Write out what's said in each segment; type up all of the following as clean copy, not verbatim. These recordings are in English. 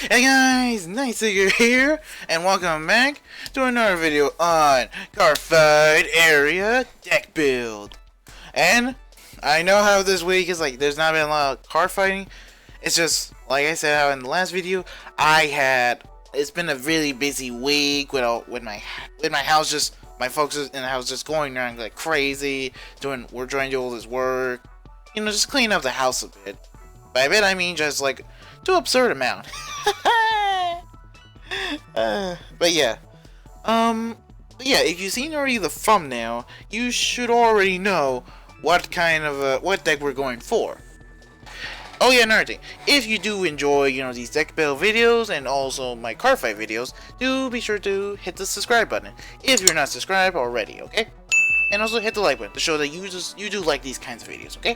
Hey guys, KnightSeeker here, and welcome back to another video on Cardfight area deck build. And I know how this week is like, there's not been a lot of card fighting. It's just like I said how in the last video, it's been a really busy week with my house, just my folks in the house just going around like crazy, we're trying to do all this work, just clean up the house a bit. By a bit I mean just like to absurd amount. But yeah, if you've seen already the thumbnail, you should already know what kind of what deck we're going for. Oh yeah, another thing, if you do enjoy these deck build videos and also my card fight videos, do be sure to hit the subscribe button if you're not subscribed already, okay? And also hit the like button to show that you do like these kinds of videos, okay?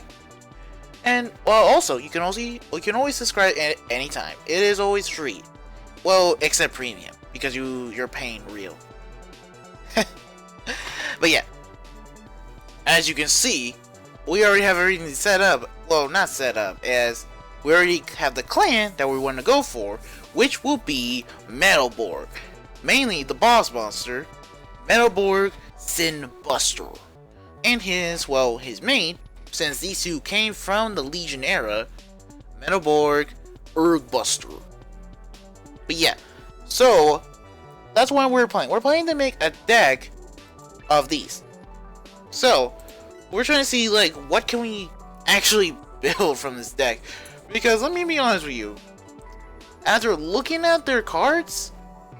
And well, also you can always subscribe at any time. It is always free. Well, except premium, because you're paying real. But yeah, as you can see, we already have everything set up. Well, not set up, as we already have the clan that we want to go for, which will be Metalborg. Mainly the boss monster, Metalborg Sinbuster, and his mate, since these two came from the Legion era, Metalborg Urgbuster. But yeah, so that's what we're playing. We're planning to make a deck of these. So we're trying to see like what can we actually build from this deck, because let me be honest with you, after looking at their cards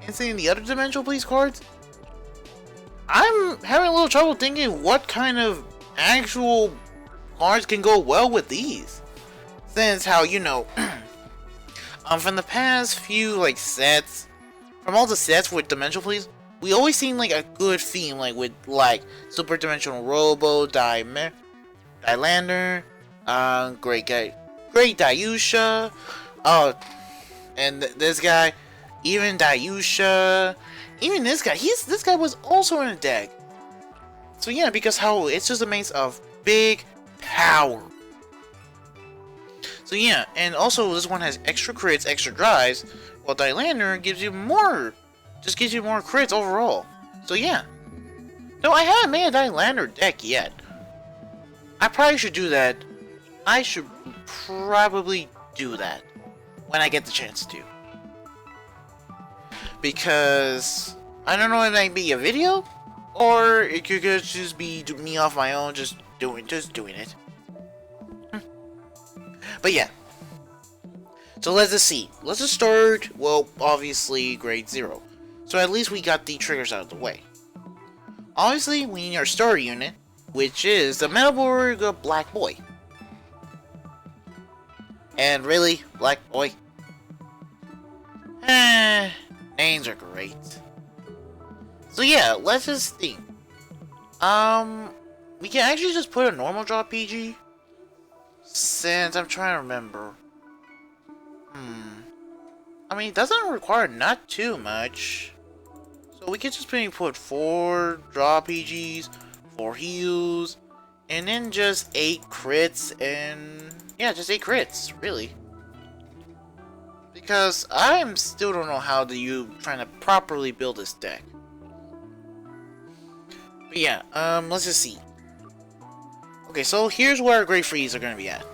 and seeing the other Dimensional Police cards, I'm having a little trouble thinking what kind of actual cards can go well with these, since how from the past few sets, from all the sets with Dimensional Police, we always seen like a good theme, like with Super Dimensional Robo, Dylander, Great Dayusha, and this guy, even Dayusha, even this guy was also in a deck. So yeah, because how it's just a mix of big power. So yeah, and also this one has extra crits, extra drives, while Dylander gives you more crits overall. So yeah. No, I haven't made a Dylander deck yet. I probably should do that. I should probably do that when I get the chance to. Because I don't know if it might be a video, or it could just be me off my own, just doing it. But yeah. So let's just see. Let's just start, well, obviously grade 0. So at least we got the triggers out of the way. Obviously, we need our starter unit, which is the Metalborg Black Boy. And really, Black Boy? Names are great. So yeah, let's just think. We can actually just put a normal draw PG. Since I'm trying to remember. I mean, it doesn't require not too much. So we could just put 4 draw PGs, 4 heals, and then just 8 crits, and yeah, just 8 crits, really. Because I still don't know how trying to properly build this deck. But yeah, let's just see. Okay, so here's where our Great Freeze are going to be at.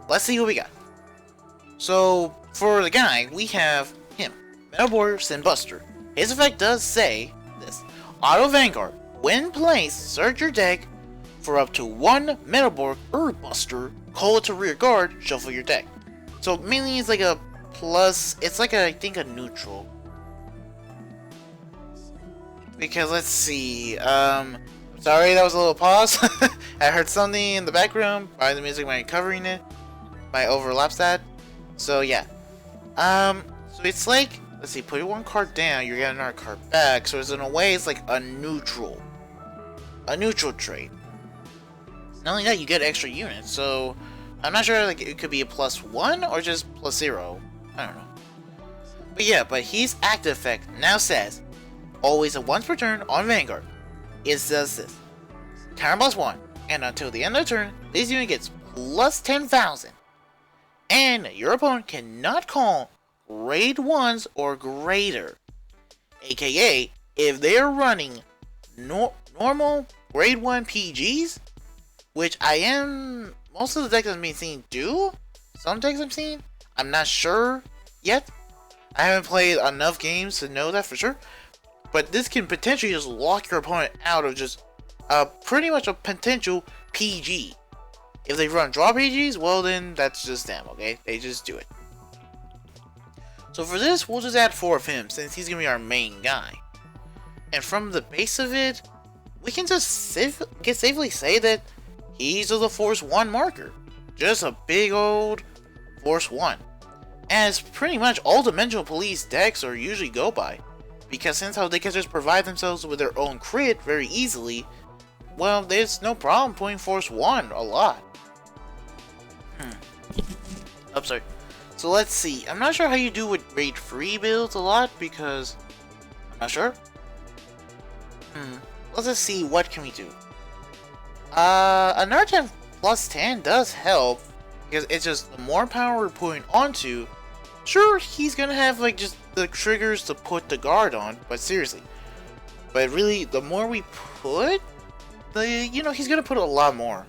Let's see who we got. So, for the guy, we have him, Metalborg Sinbuster. His effect does say this: Auto Vanguard. When placed, search your deck for up to 1 Metalborg Urgbuster, call it to rear guard, shuffle your deck. So, mainly it's like a plus, it's like I think a neutral. Because, let's see, sorry, that was a little pause. I heard something in the background. Probably the music might be covering it. Might overlaps that. So yeah. So it's like, let's see, put 1 card down, you're getting another card back. So it's in a way, it's like a neutral trade. Not only that, you get extra units. So I'm not sure, like it could be a +1 or just +0. I don't know. But yeah, but his active effect now says, always a once per turn on Vanguard. It says this: counter +1, and until the end of the turn, this unit gets +10,000. And your opponent cannot call grade 1s or greater. AKA, if they're running normal grade 1 PGs, which I am, most of the decks I've been seeing do. Some decks I'm seeing, I'm not sure yet. I haven't played enough games to know that for sure. But this can potentially just lock your opponent out of just pretty much a potential PG. If they run draw PGs, well then that's just them, okay? They just do it. So for this, we'll just add 4 of him since he's gonna be our main guy. And from the base of it, we can just safely say that he's the Force 1 marker. Just a big old Force 1. As pretty much all Dimensional Police decks are usually go by. Because since how they can just provide themselves with their own crit very easily, well, there's no problem putting Force 1 a lot. I'm sorry. So let's see. I'm not sure how you do with grade 3 builds a lot because I'm not sure. Let's just see, what can we do? Another 10 plus 10 does help because it's just the more power we're putting onto. Sure, he's gonna have like just the triggers to put the guard on, but seriously. But really, the more we put, he's gonna put a lot more.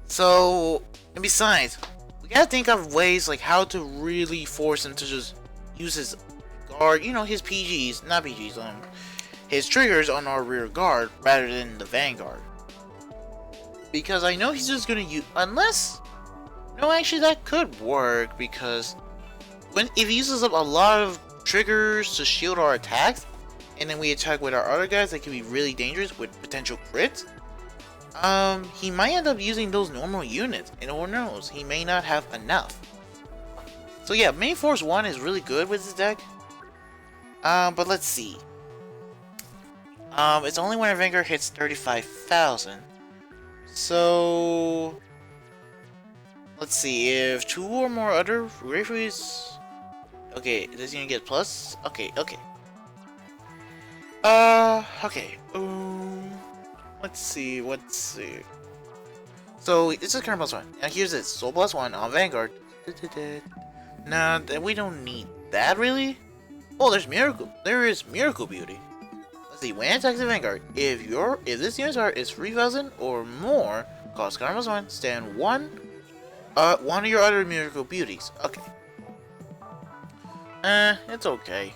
So, and besides, we gotta think of ways like how to really force him to just use his guard, his PGs, not PGs, his triggers on our rear guard rather than the vanguard. Because I know he's just gonna use, unless, no, actually that could work because if he uses up a lot of triggers to shield our attacks, and then we attack with our other guys that can be really dangerous with potential crits, he might end up using those normal units, and who knows, he may not have enough. So yeah, main Force 1 is really good with this deck. But let's see. It's only when a Vanguard hits 35,000. So let's see, if 2 or more other referees. Okay, this gonna get plus? Okay. Okay. Let's see. So, this is current plus 1. And here's this. Soul plus 1 on Vanguard. Nah, we don't need that, really. Oh, there is Miracle Beauty. Let's see, when it attacks the Vanguard, if this unit's heart is 3,000 or more, cost current plus 1, stand one of your other Miracle Beauties. Okay. It's okay.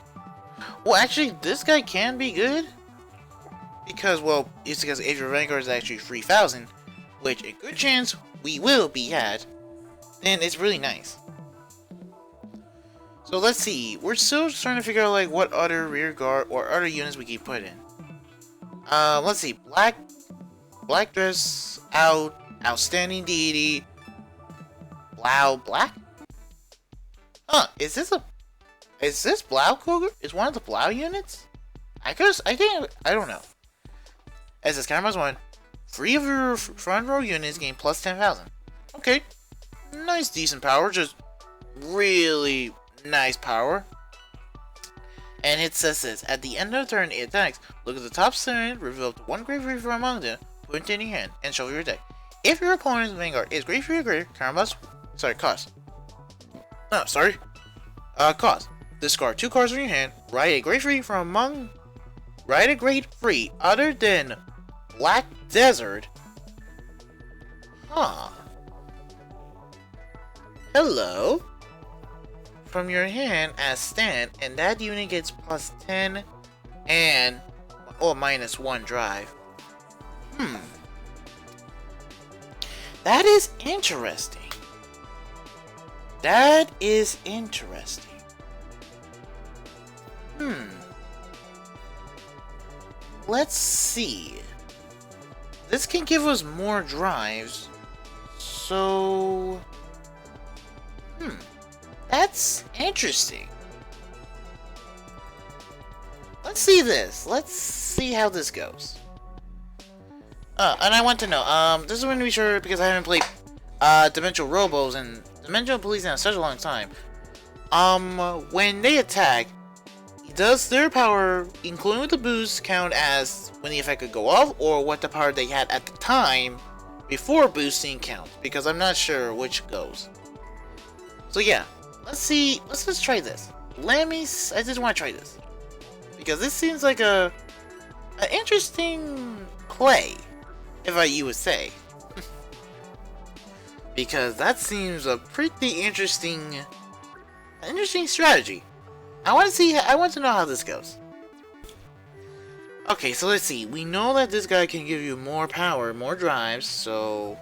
Well, actually, this guy can be good. Because, well, it's because Age of Vanguard is actually 3,000, which a good chance we will be at. Then it's really nice. So let's see. We're still trying to figure out like what other rear guard or other units we can put in. Let's see. Black dress out. Outstanding deity. Black? Huh? Is this Blau Cougar? Is one of the Blau units? I don't know. As this camera's 1, 3 of your front row units gain plus 10,000. Okay. Nice, decent power. Just really nice power. And it says this. At the end of the turn, it attacks. Look at the top center, reveal up to 1 grade free from among them, put it in your hand, and shuffle your deck. If your opponent's Vanguard is grade free or greater, cost. Cost. Discard 2 cards from your hand, write a grade free from among. Write a grade free other than Black Desert. Huh. Hello. From your hand as stand, and that unit gets plus 10 and minus 1 drive. That is interesting. Let's see. This can give us more drives. So, that's interesting. Let's see this. Let's see how this goes. And I want to know, this is going to be sure because I haven't played Dimensional Robos and Dimensional Police in such a long time. When they attack, does their power, including with the boost, count as when the effect could go off, or what the power they had at the time before boosting counts? Because I'm not sure which goes. So yeah, let's see. Let's just try this. I just want to try this because this seems like an interesting play, if you would say. Because that seems a pretty interesting strategy. I want to know how this goes. Okay, so let's see. We know that this guy can give you more power, more drives, so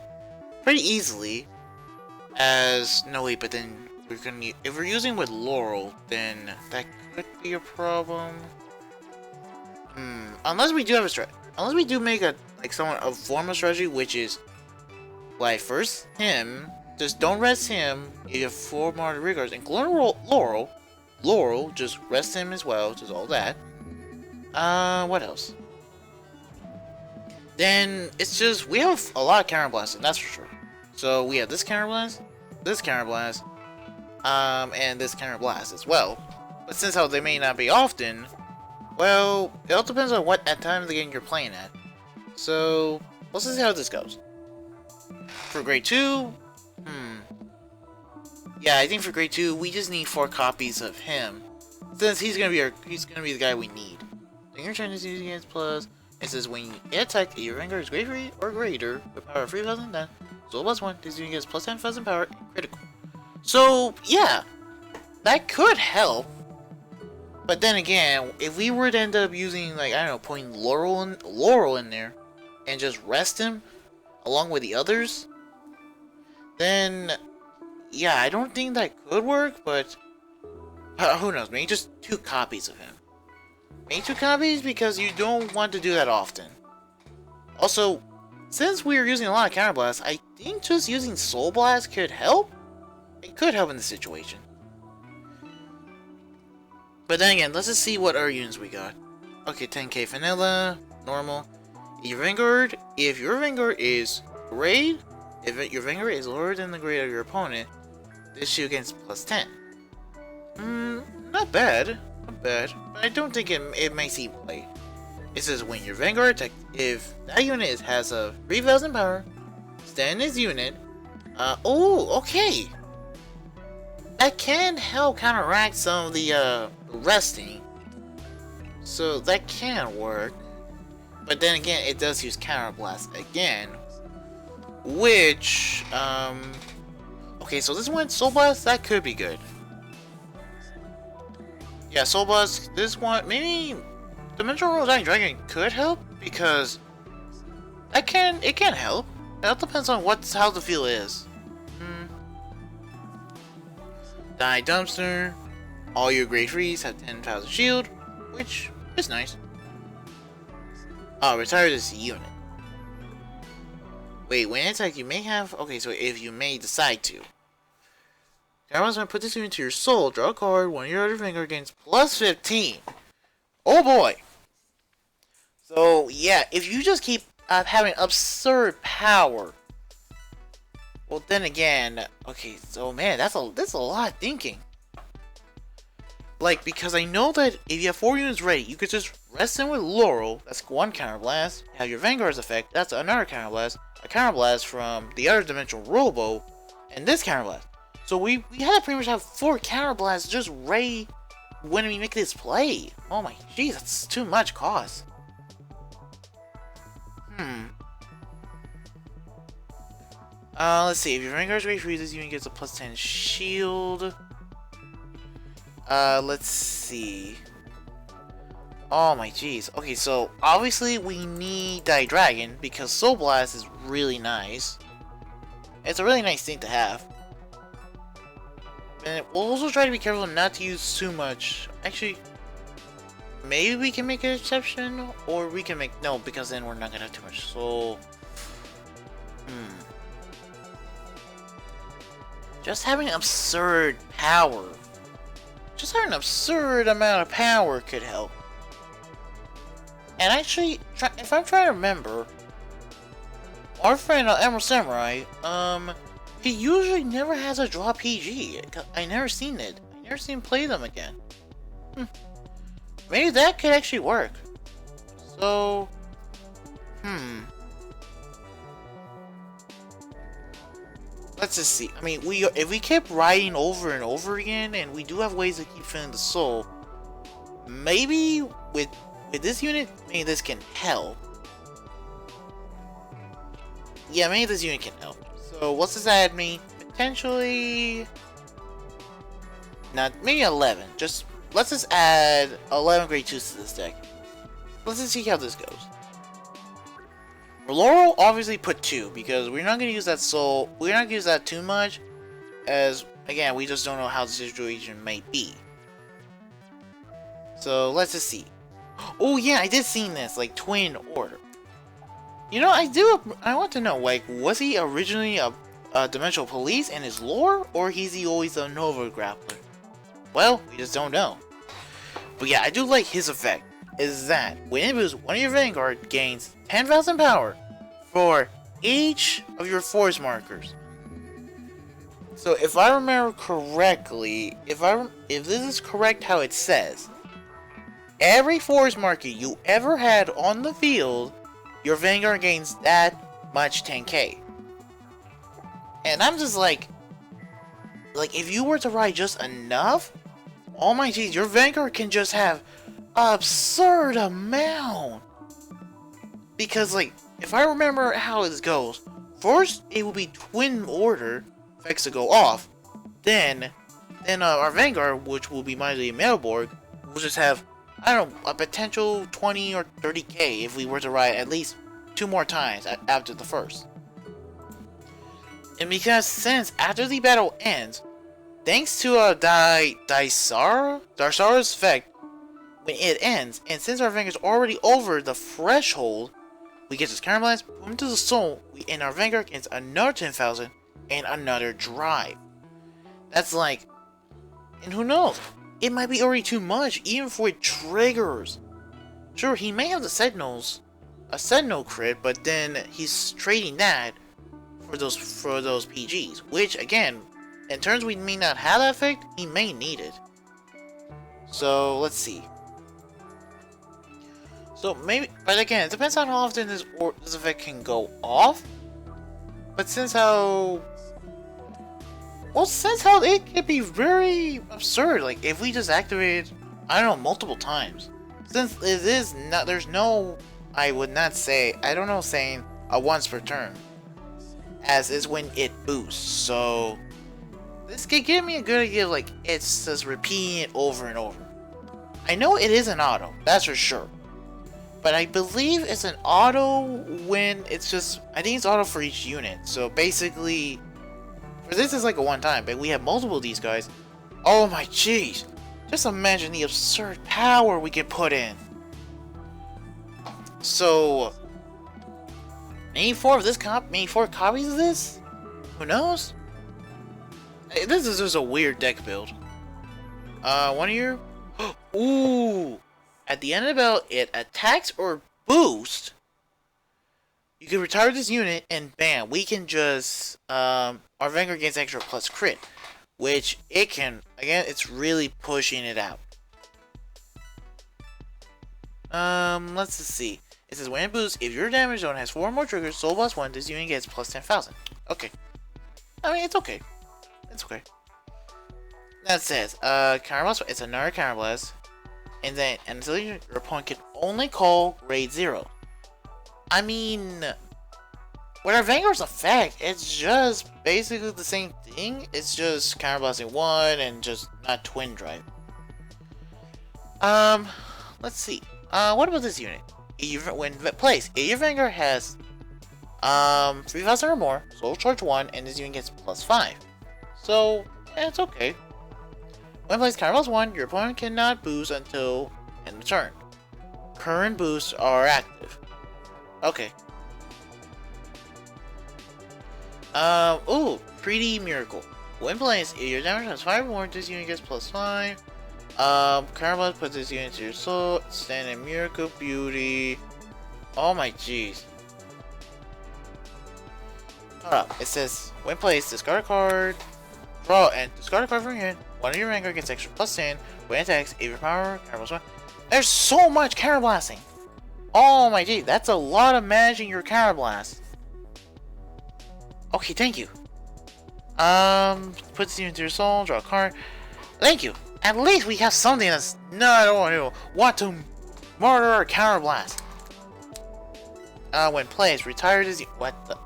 pretty easily. But then if we're using with Laurel, then that could be a problem. Unless we do have a strat. Unless we do make a form of strategy, which is like first him, just don't rest him. You have 4 more regards, including Laurel, just rest him as well, just all that. What else? Then it's just we have a lot of counter blasting, that's for sure. So we have this counter blast, and this counter blast as well. But since how they may not be often, well, it all depends on what time of the game you're playing at. So let's see how this goes. For grade 2, yeah, I think for grade 2 we just need 4 copies of him, since he's gonna be the guy we need. So you're trying to use against plus. It says when you attack, your Vanguard is grade 3 or greater with power of 3,000, then so +1. This unit gets plus 10,000 power and critical. So yeah, that could help. But then again, if we were to end up using putting Laurel in there and just rest him along with the others, then yeah, I don't think that could work. But who knows? Maybe just 2 copies of him. Maybe 2 copies because you don't want to do that often. Also, since we are using a lot of counter blasts, I think just using Soul Blast could help. It could help in this situation. But then again, let's just see what other units we got. Okay, 10k vanilla, normal. Your Vanguard, if your Vanguard is grade, your Vanguard is lower than the grade of your opponent, this shield gains plus 10. Not bad. But I don't think it may seem play. It says when your Vanguard attack, if that unit has a 3,000 power, stand this unit. Okay. That can help counteract some of the resting. So that can work. But then again, it does use Counter Blast again. Which, okay, so this one, Soul Blast, that could be good. Yeah, Soul Blast, this one, maybe Dimensional Roll Dying Dragon could help, because it can help. It all depends on how the feel is. Die Dumpster, all your grade 3s have 10,000 shield, which is nice. Oh, retire this unit. Wait, when attack you may have, okay, so if you may decide to. I was going to put this into your soul, draw a card, one of your other Vanguard gains plus 15. Oh boy! So, yeah, if you just keep having absurd power, well, then again, okay, so man, that's a lot of thinking. Like, because I know that if you have 4 units ready, you could just rest them with Laurel, that's 1 counter blast, have your Vanguard's effect, that's another counter blast, a counter blast from the other dimensional Robo, and this counter blast. So we had to pretty much have 4 counter blasts just ready when we make this play. Oh my jeez, that's too much cost. Let's see, if your Vanguard's grade freezes, you gets a plus 10 shield. Let's see. Oh my jeez. Okay, so obviously we need Die Dragon because Soul Blast is really nice. It's a really nice thing to have. And we'll also try to be careful not to use too much. Actually, maybe we can make an exception, or we can make no, because then we're not gonna have too much soul. Just having absurd power. Just having an absurd amount of power could help. And actually, if I'm trying to remember, our friend Emerald Samurai, he usually never has a draw PG. I never seen it. I never seen him play them again. Maybe that could actually work. So, let's just see. I mean, if we kept riding over and over again, and we do have ways to keep filling the soul, maybe with this unit, maybe this can help. Yeah, maybe this unit can help. So what's this add me? Potentially, not maybe 11. Just let's just add 11 grade 2s to this deck. Let's just see how this goes. For Laurel, obviously put 2 because we're not gonna use that soul. We're not gonna use that too much, as again we just don't know how the situation may be. So let's just see. Oh yeah, I did see this like twin order. You know, I want to know, like, was he originally a Dimensional Police in his lore, or is he always a Nova Grappler? Well, we just don't know. But yeah, I do like his effect. Is that when it was one of your Vanguard gains 10,000 power for each of your force markers. So if I remember correctly, if this is correct how it says, every force marker you ever had on the field, your Vanguard gains that much 10k. And I'm just like if you were to ride just enough, oh my geez, your Vanguard can just have absurd amount. Because like, if I remember how this goes, first it will be twin order effects to go off, then our Vanguard, which will be mildly Metalborg, will just have, I don't know, a potential 20 or 30k if we were to ride at least 2 more times after the first. And because since after the battle ends, thanks to Darsara's effect, when it ends, and since our Vanguard's already over the threshold, we get this Counter Blast, boom to the soul, and our Vanguard gets another 10,000 and another drive. That's like, and who knows? It might be already too much, even for triggers. Sure, he may have the Sentinels, a Sentinel crit, but then he's trading that for those PGs, which again, in turns we may not have that effect, he may need it. So let's see. So maybe, but again, it depends on how often this effect can go off. But since how it could be very absurd, like if we just activate it, I don't know, multiple times. Since it is not, there's no, I would not say, I don't know, saying a once per turn, as is when it boosts. So this could give me a good idea of like it's just repeating it over and over. I know it is an auto, that's for sure. But I believe it's an auto when it's just, I think it's auto for each unit. So basically, for this is like a one time, but we have multiple of these guys. Oh my jeez. Just imagine the absurd power we can put in. So, maybe 4 of this maybe 4 copies of this? Who knows? This is just a weird deck build. One of your, ooh. At the end of the battle, it attacks or boosts. You can retire this unit, and bam, we can just our Vanguard gains extra plus crit, which it can, again, it's really pushing it out. Let's just see. It says when it boosts, if your damage zone has 4 or more triggers, soul plus 1, this unit gets plus 10,000. Okay. I mean, it's okay. It's okay. That says, counter blast, it's another counter blast. And then, until your opponent can only call grade 0. I mean, with our Vanguard's effect, it's just basically the same thing. It's just counterblasting 1 and just not twin drive. Let's see. What about this unit? When placed, if your Vanguard has 3,000 or more, soul charge 1, and this unit gets plus 5. So, yeah, it's okay. When placed counterblast 1, your opponent cannot boost until end of turn. Current boosts are active. Okay. Ooh, pretty miracle. When placed, if your damage has 5 or more, this unit gets plus 5. Counterblast puts this unit to your soul. Standing miracle beauty. Oh my jeez. Hold up. It says when placed, discard a card, draw and discard a card from your hand. One of your Vanguard gets extra plus 10 when it attacks. If your power counterblast 1. There's so much counterblasting. Oh my geez, that's a lot of managing your counterblast. Okay, thank you. Puts you into your soul, draw a card. Thank you. At least we have something that's not want to murder or counterblast. When plays, retired is what the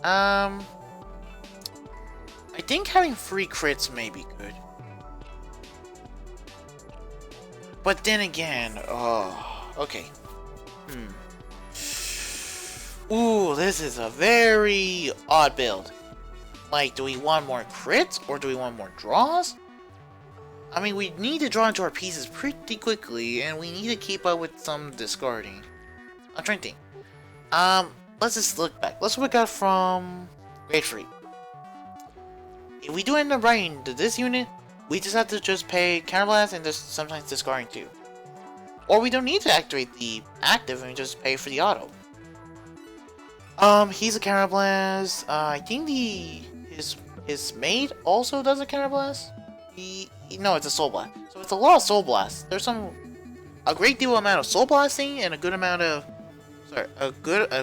I think having free crits may be good. But then again, oh, okay. Ooh, this is a very odd build. Like, do we want more crits or do we want more draws? I mean, we need to draw into our pieces pretty quickly, and we need to keep up with some discarding. I'm trying to think. Let's just look back. Let's look out from Grade 3. If we do end up writing to this unit, we just have to just pay Counterblast and just sometimes discarding too. Or we don't need to activate the active and we just pay for the auto. He's a Counterblast. I think his mate also does a Counterblast. No, it's a Soul Blast. So it's a lot of Soul Blasts. There's a great deal amount of Soul Blasting and a good amount of a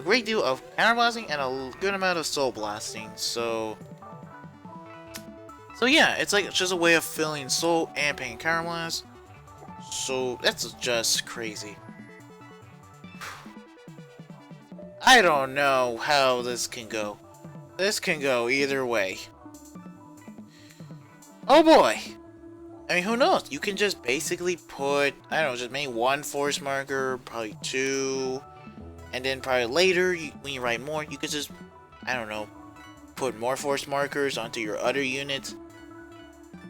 great deal of Counterblasting and a good amount of Soul Blasting. So yeah, it's like just a way of filling Soul and paying Counterblast. So that's just crazy. I don't know how this can go. This can go either way. Oh boy! I mean, who knows? You can just basically put, I don't know, just maybe one force marker, probably two, and then probably later, when you write more, you could just, I don't know, put more force markers onto your other units.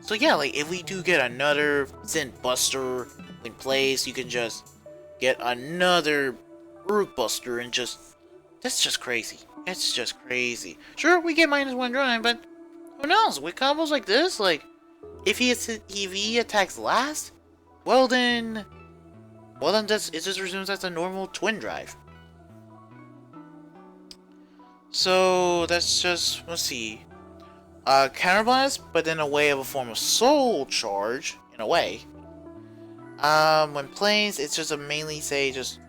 So yeah, like, if we do get another Synth Buster in place, you can just get another Rook Buster and just, that's just crazy. It's just crazy. Sure, we get -1 drawing, but who knows? With combos like this, like, if he attacks last, well then it just resumes as a normal twin drive. So that's just, let's see, Counterblast, but in a way of a form of Soul Charge, in a way. When plays, it's just a mainly say just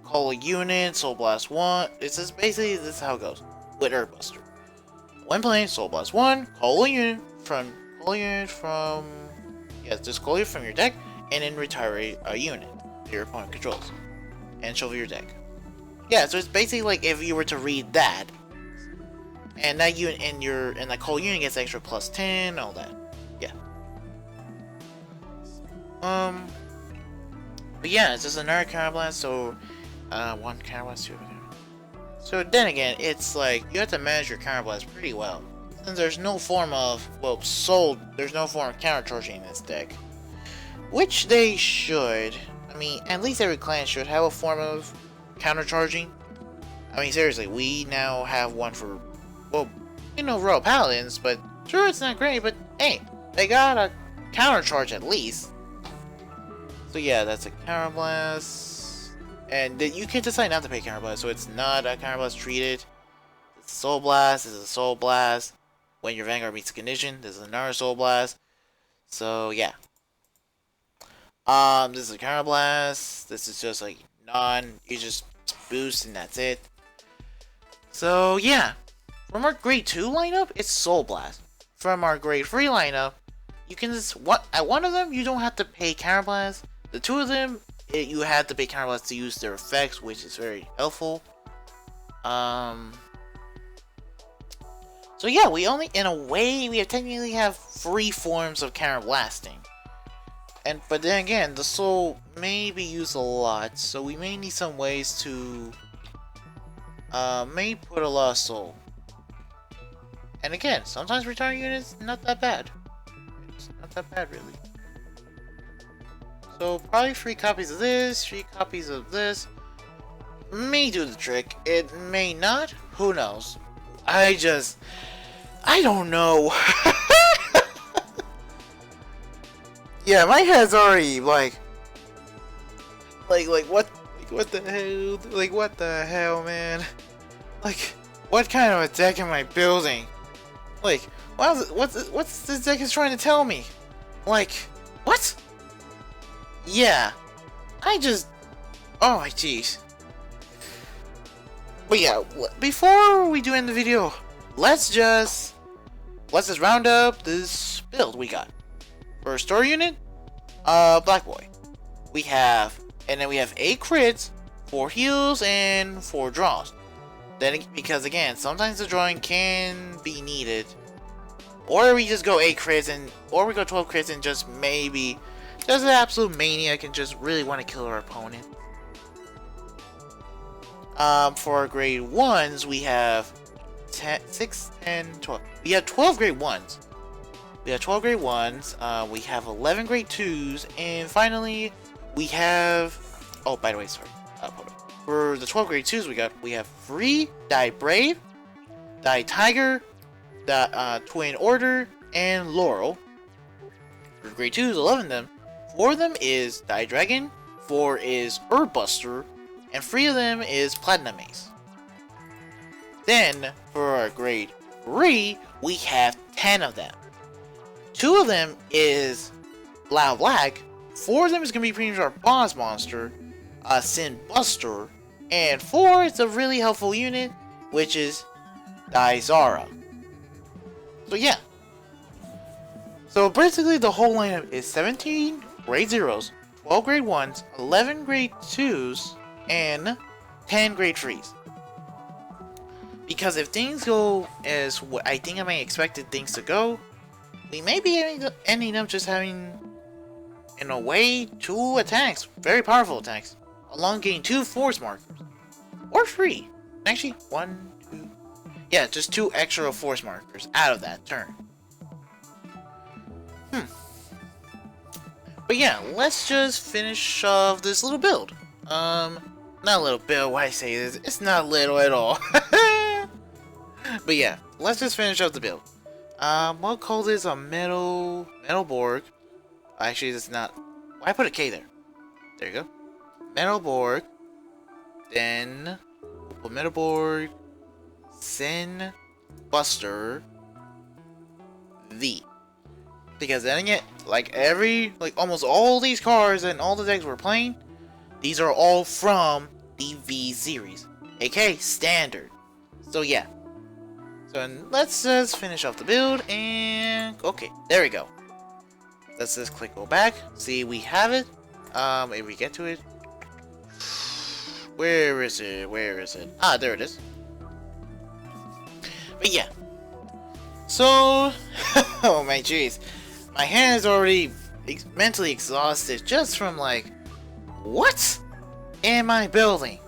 call a unit, Soul Blast 1. It's just basically this is how it goes with Earth Buster. When playing, Soul Blast 1, call a unit from just call it from your deck, and then retire a unit that your opponent controls, and shuffle your deck. Yeah, so it's basically like if you were to read that, and that unit and that call unit gets extra +10, all that. Yeah. But yeah, it's just another Counterblast, so one Counterblast, two. So then again, it's like you have to manage your Counterblast pretty well. Since there's no form of, there's no form of countercharging in this deck. Which they should. I mean, at least every clan should have a form of countercharging. I mean, seriously, we now have one for, Royal Paladins, but sure, it's not great, but hey, they got a countercharge at least. So yeah, that's a Counterblast. And you can decide not to pay Counterblast, so it's not a Counterblast treated. It's a Soul Blast, this is a Soul Blast. When your Vanguard meets a condition, this is another Soul Blast. So yeah. This is a Counterblast. This is just like you just boost and that's it. So yeah. From our Grade 2 lineup, it's Soul Blast. From our Grade 3 lineup, you can just at one of them you don't have to pay Counterblast. The two of them you have to pay Counterblast to use their effects, which is very helpful. So yeah, we technically have 3 forms of counterblasting. But then again, the soul may be used a lot, so we may need some ways to may put a lot of soul. And again, sometimes retiring units not that bad. It's not that bad really. So probably 3 copies of this, 3 copies of this. May do the trick. It may not. Who knows? I don't know. Yeah, my head's already like what the hell? Like what the hell, man? Like what kind of a deck am I building? Like what's this deck is trying to tell me? Like what? Yeah, oh my jeez. But yeah, before we do end the video, let's just round up this build we got. For a story unit, Black Boy. We have 8 crits, 4 heals, and 4 draws. Then, because again, sometimes the drawing can be needed. Or we just go 8 crits or we go 12 crits and just maybe, just an absolute maniac and just really want to kill our opponent. For our grade 1s, we have 6, 10, 12. We have 12 grade 1s. We have 12 grade 1s, we have 11 grade 2s, and finally, we have... Oh, by the way, sorry. Hold on. For the 12 grade 2s we have Free, Die Brave, Die Tiger, the Twin Order, and Laurel. For grade 2s, 11 of them. 4 of them is Die Dragon, 4 is Buster, and 3 of them is Platinum Ace. Then, for our grade 3, we have 10 of them. 2 of them is Loud Black, 4 of them is going to be pretty much our boss monster, Sin Buster, and 4 is a really helpful unit, which is Zara. So yeah. So basically the whole lineup is 17 grade 0s, 12 grade 1s, 11 grade 2s, and 10 grade 3s. Because if things go as what I think I may expected things to go, we may be ending up just having, in a way, 2 attacks, very powerful attacks, along getting 2 force markers, or 3. Actually, 1, 2, yeah, just 2 extra force markers out of that turn. But yeah, let's just finish off this little build. Not a little build. Why I say this? It's not little at all. But yeah, let's just finish up the build. We'll call this a metal Borg. Actually, it's not. Why put a K there? There you go. Metal Borg. Then we'll put Metal Borg, Sin Buster, V. Because then again, like almost all these cards and all the decks we're playing, these are all from the V series, aka Standard. So yeah. So let's just finish off the build and okay, there we go. Let's just click go back. See, we have it. If we get to it. Where is it? Where is it? Ah, there it is. But yeah. So, oh my jeez. My hand is already mentally exhausted just from like, what am I building?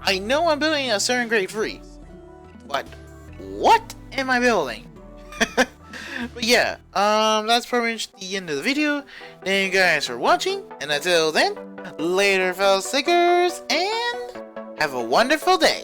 I know I'm building a certain grade 3, but what am I building? But yeah, that's pretty much the end of the video. Thank you guys for watching, and until then, later fellow seekers, and have a wonderful day.